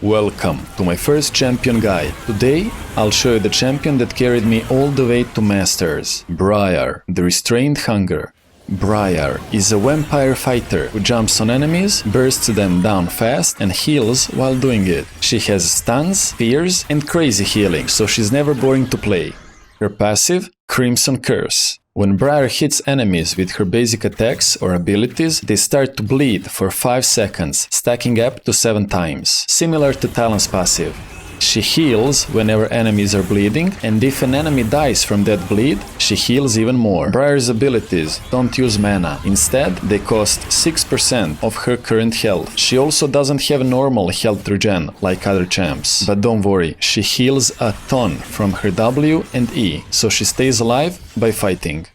Welcome to my first champion guide. Today, I'll show you the champion that carried me all the way to Masters, Briar, the Restrained Hunger. Briar is a vampire fighter who jumps on enemies, bursts them down fast and heals while doing it. She has stuns, spears and crazy healing, so she's never boring to play. Her passive, Crimson Curse. When Briar hits enemies with her basic attacks or abilities, they start to bleed for 5 seconds, stacking up to 7 times, similar to Talon's passive. She heals whenever enemies are bleeding, and if an enemy dies from that bleed, she heals even more. Briar's abilities don't use mana, instead they cost 6% of her current health. She also doesn't have normal health regen like other champs, but don't worry, she heals a ton from her W and E, so she stays alive by fighting.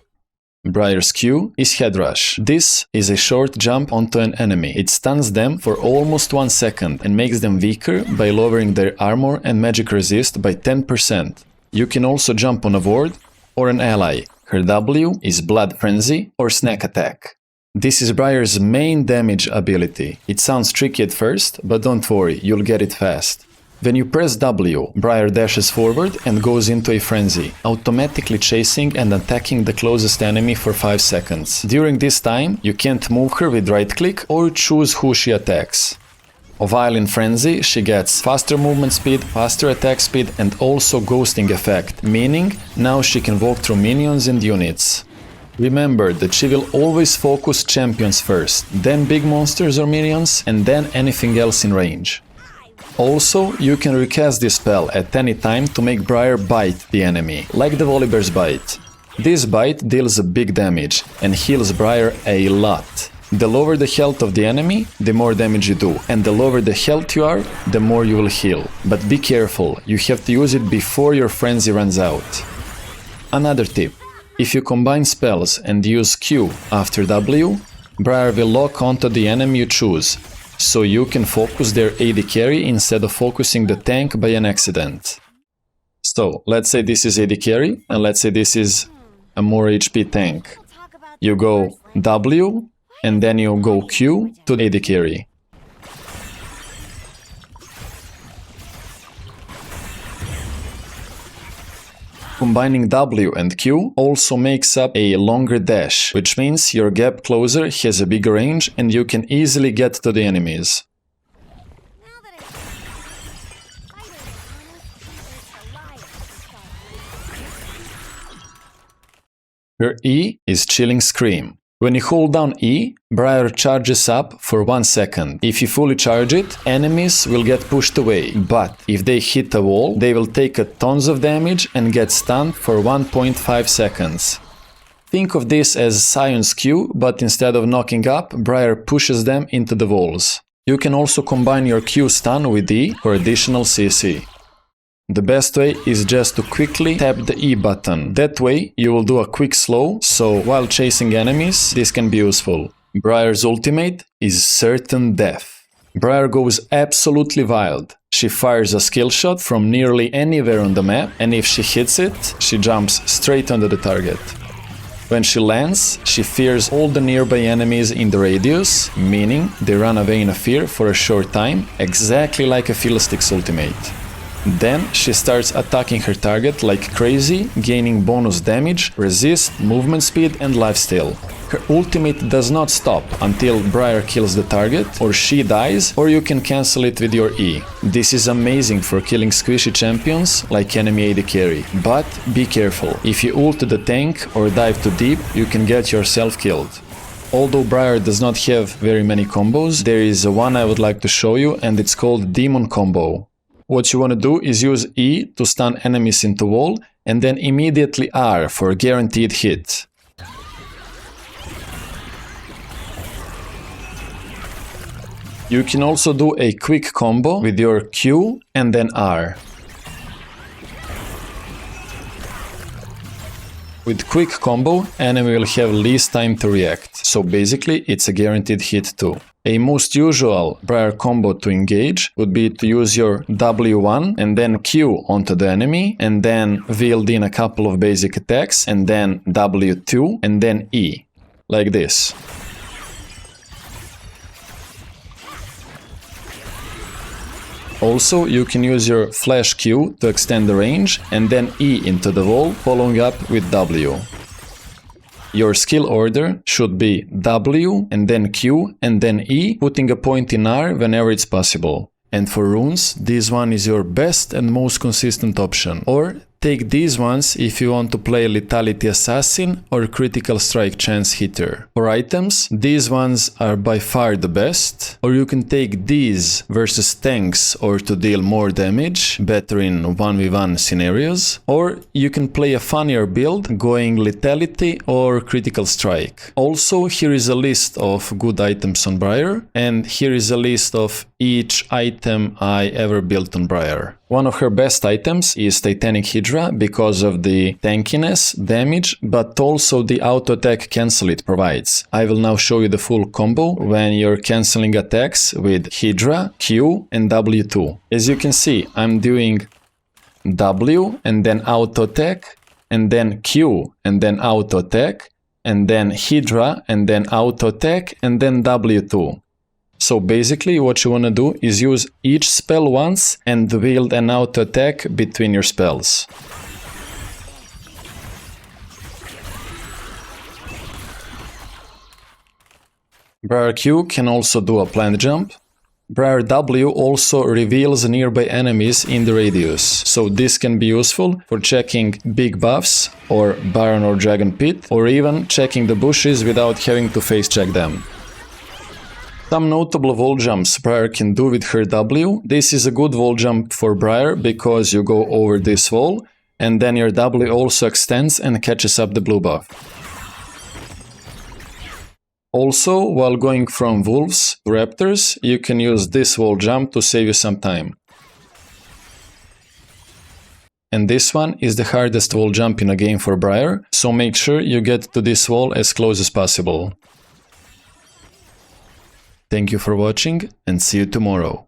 Briar's Q is Head Rush. This is a short jump onto an enemy. It stuns them for almost 1 second and makes them weaker by lowering their armor and magic resist by 10%. You can also jump on a ward or an ally. Her W is Blood Frenzy or Snack Attack. This is Briar's main damage ability. It sounds tricky at first, but don't worry, you'll get it fast. When you press W, Briar dashes forward and goes into a frenzy, automatically chasing and attacking the closest enemy for 5 seconds. During this time, you can't move her with right-click or choose who she attacks. While in frenzy, she gets faster movement speed, faster attack speed and also ghosting effect, meaning now she can walk through minions and units. Remember that she will always focus champions first, then big monsters or minions, and then anything else in range. Also, you can recast this spell at any time to make Briar bite the enemy, like the Volibear's bite. This bite deals a big damage and heals Briar a lot. The lower the health of the enemy, the more damage you do, and the lower the health you are, the more you will heal. But be careful, you have to use it before your frenzy runs out. Another tip: if you combine spells and use Q after W, Briar will lock onto the enemy you choose, so you can focus their AD carry instead of focusing the tank by an accident. So, let's say this is AD carry, and let's say this is a more HP tank. You go W, and then you go Q to AD carry. Combining W and Q also makes up a longer dash, which means your gap closer has a bigger range and you can easily get to the enemies. Her E is Chilling Scream. When you hold down E, Briar charges up for 1 second. If you fully charge it, enemies will get pushed away, but if they hit a wall, they will take a tons of damage and get stunned for 1.5 seconds. Think of this as Sion's Q, but instead of knocking up, Briar pushes them into the walls. You can also combine your Q stun with E for additional CC. The best way is just to quickly tap the E button. That way you will do a quick slow, so while chasing enemies, this can be useful. Briar's ultimate is Certain Death. Briar goes absolutely wild. She fires a skill shot from nearly anywhere on the map, and if she hits it, she jumps straight onto the target. When she lands, she fears all the nearby enemies in the radius, meaning they run away in a fear for a short time, exactly like a Fiddlestick's ultimate. Then she starts attacking her target like crazy, gaining bonus damage, resist, movement speed and lifesteal. Her ultimate does not stop until Briar kills the target, or she dies, or you can cancel it with your E. This is amazing for killing squishy champions like enemy AD carry, but be careful. If you ult the tank or dive too deep, you can get yourself killed. Although Briar does not have very many combos, there is one I would like to show you, and it's called Demon Combo. What you want to do is use E to stun enemies into wall, and then immediately R for a guaranteed hit. You can also do a quick combo with your Q and then R. With quick combo, enemy will have least time to react, so basically it's a guaranteed hit too. A most usual Briar combo to engage would be to use your W1 and then Q onto the enemy, and then wield in a couple of basic attacks, and then W2 and then E, like this. Also, you can use your flash Q to extend the range and then E into the wall, following up with W. Your skill order should be W and then Q and then E, putting a point in R whenever it's possible. And for runes, this one is your best and most consistent option. Or take these ones if you want to play Lethality Assassin or Critical Strike Chance Hitter. For items, these ones are by far the best. Or you can take these versus tanks or to deal more damage, better in 1v1 scenarios. Or you can play a funnier build going Lethality or Critical Strike. Also, here is a list of good items on Briar, and here is a list of each item I ever built on Briar. One of her best items is Titanic Hydra because of the tankiness, damage, but also the auto attack cancel it provides. I will now show you the full combo when you're cancelling attacks with Hydra, Q and W2. As you can see, I'm doing W and then auto attack and then Q and then auto attack and then Hydra and then auto attack and then W2. So basically what you want to do is use each spell once and wield an auto attack between your spells. Briar Q can also do a plant jump. Briar W also reveals nearby enemies in the radius, so this can be useful for checking big buffs or Baron or Dragon Pit, or even checking the bushes without having to face check them. Some notable wall jumps Briar can do with her W. This is a good wall jump for Briar because you go over this wall and then your W also extends and catches up the blue buff. Also, while going from wolves to raptors, you can use this wall jump to save you some time. And this one is the hardest wall jump in a game for Briar, so make sure you get to this wall as close as possible. Thank you for watching and see you tomorrow.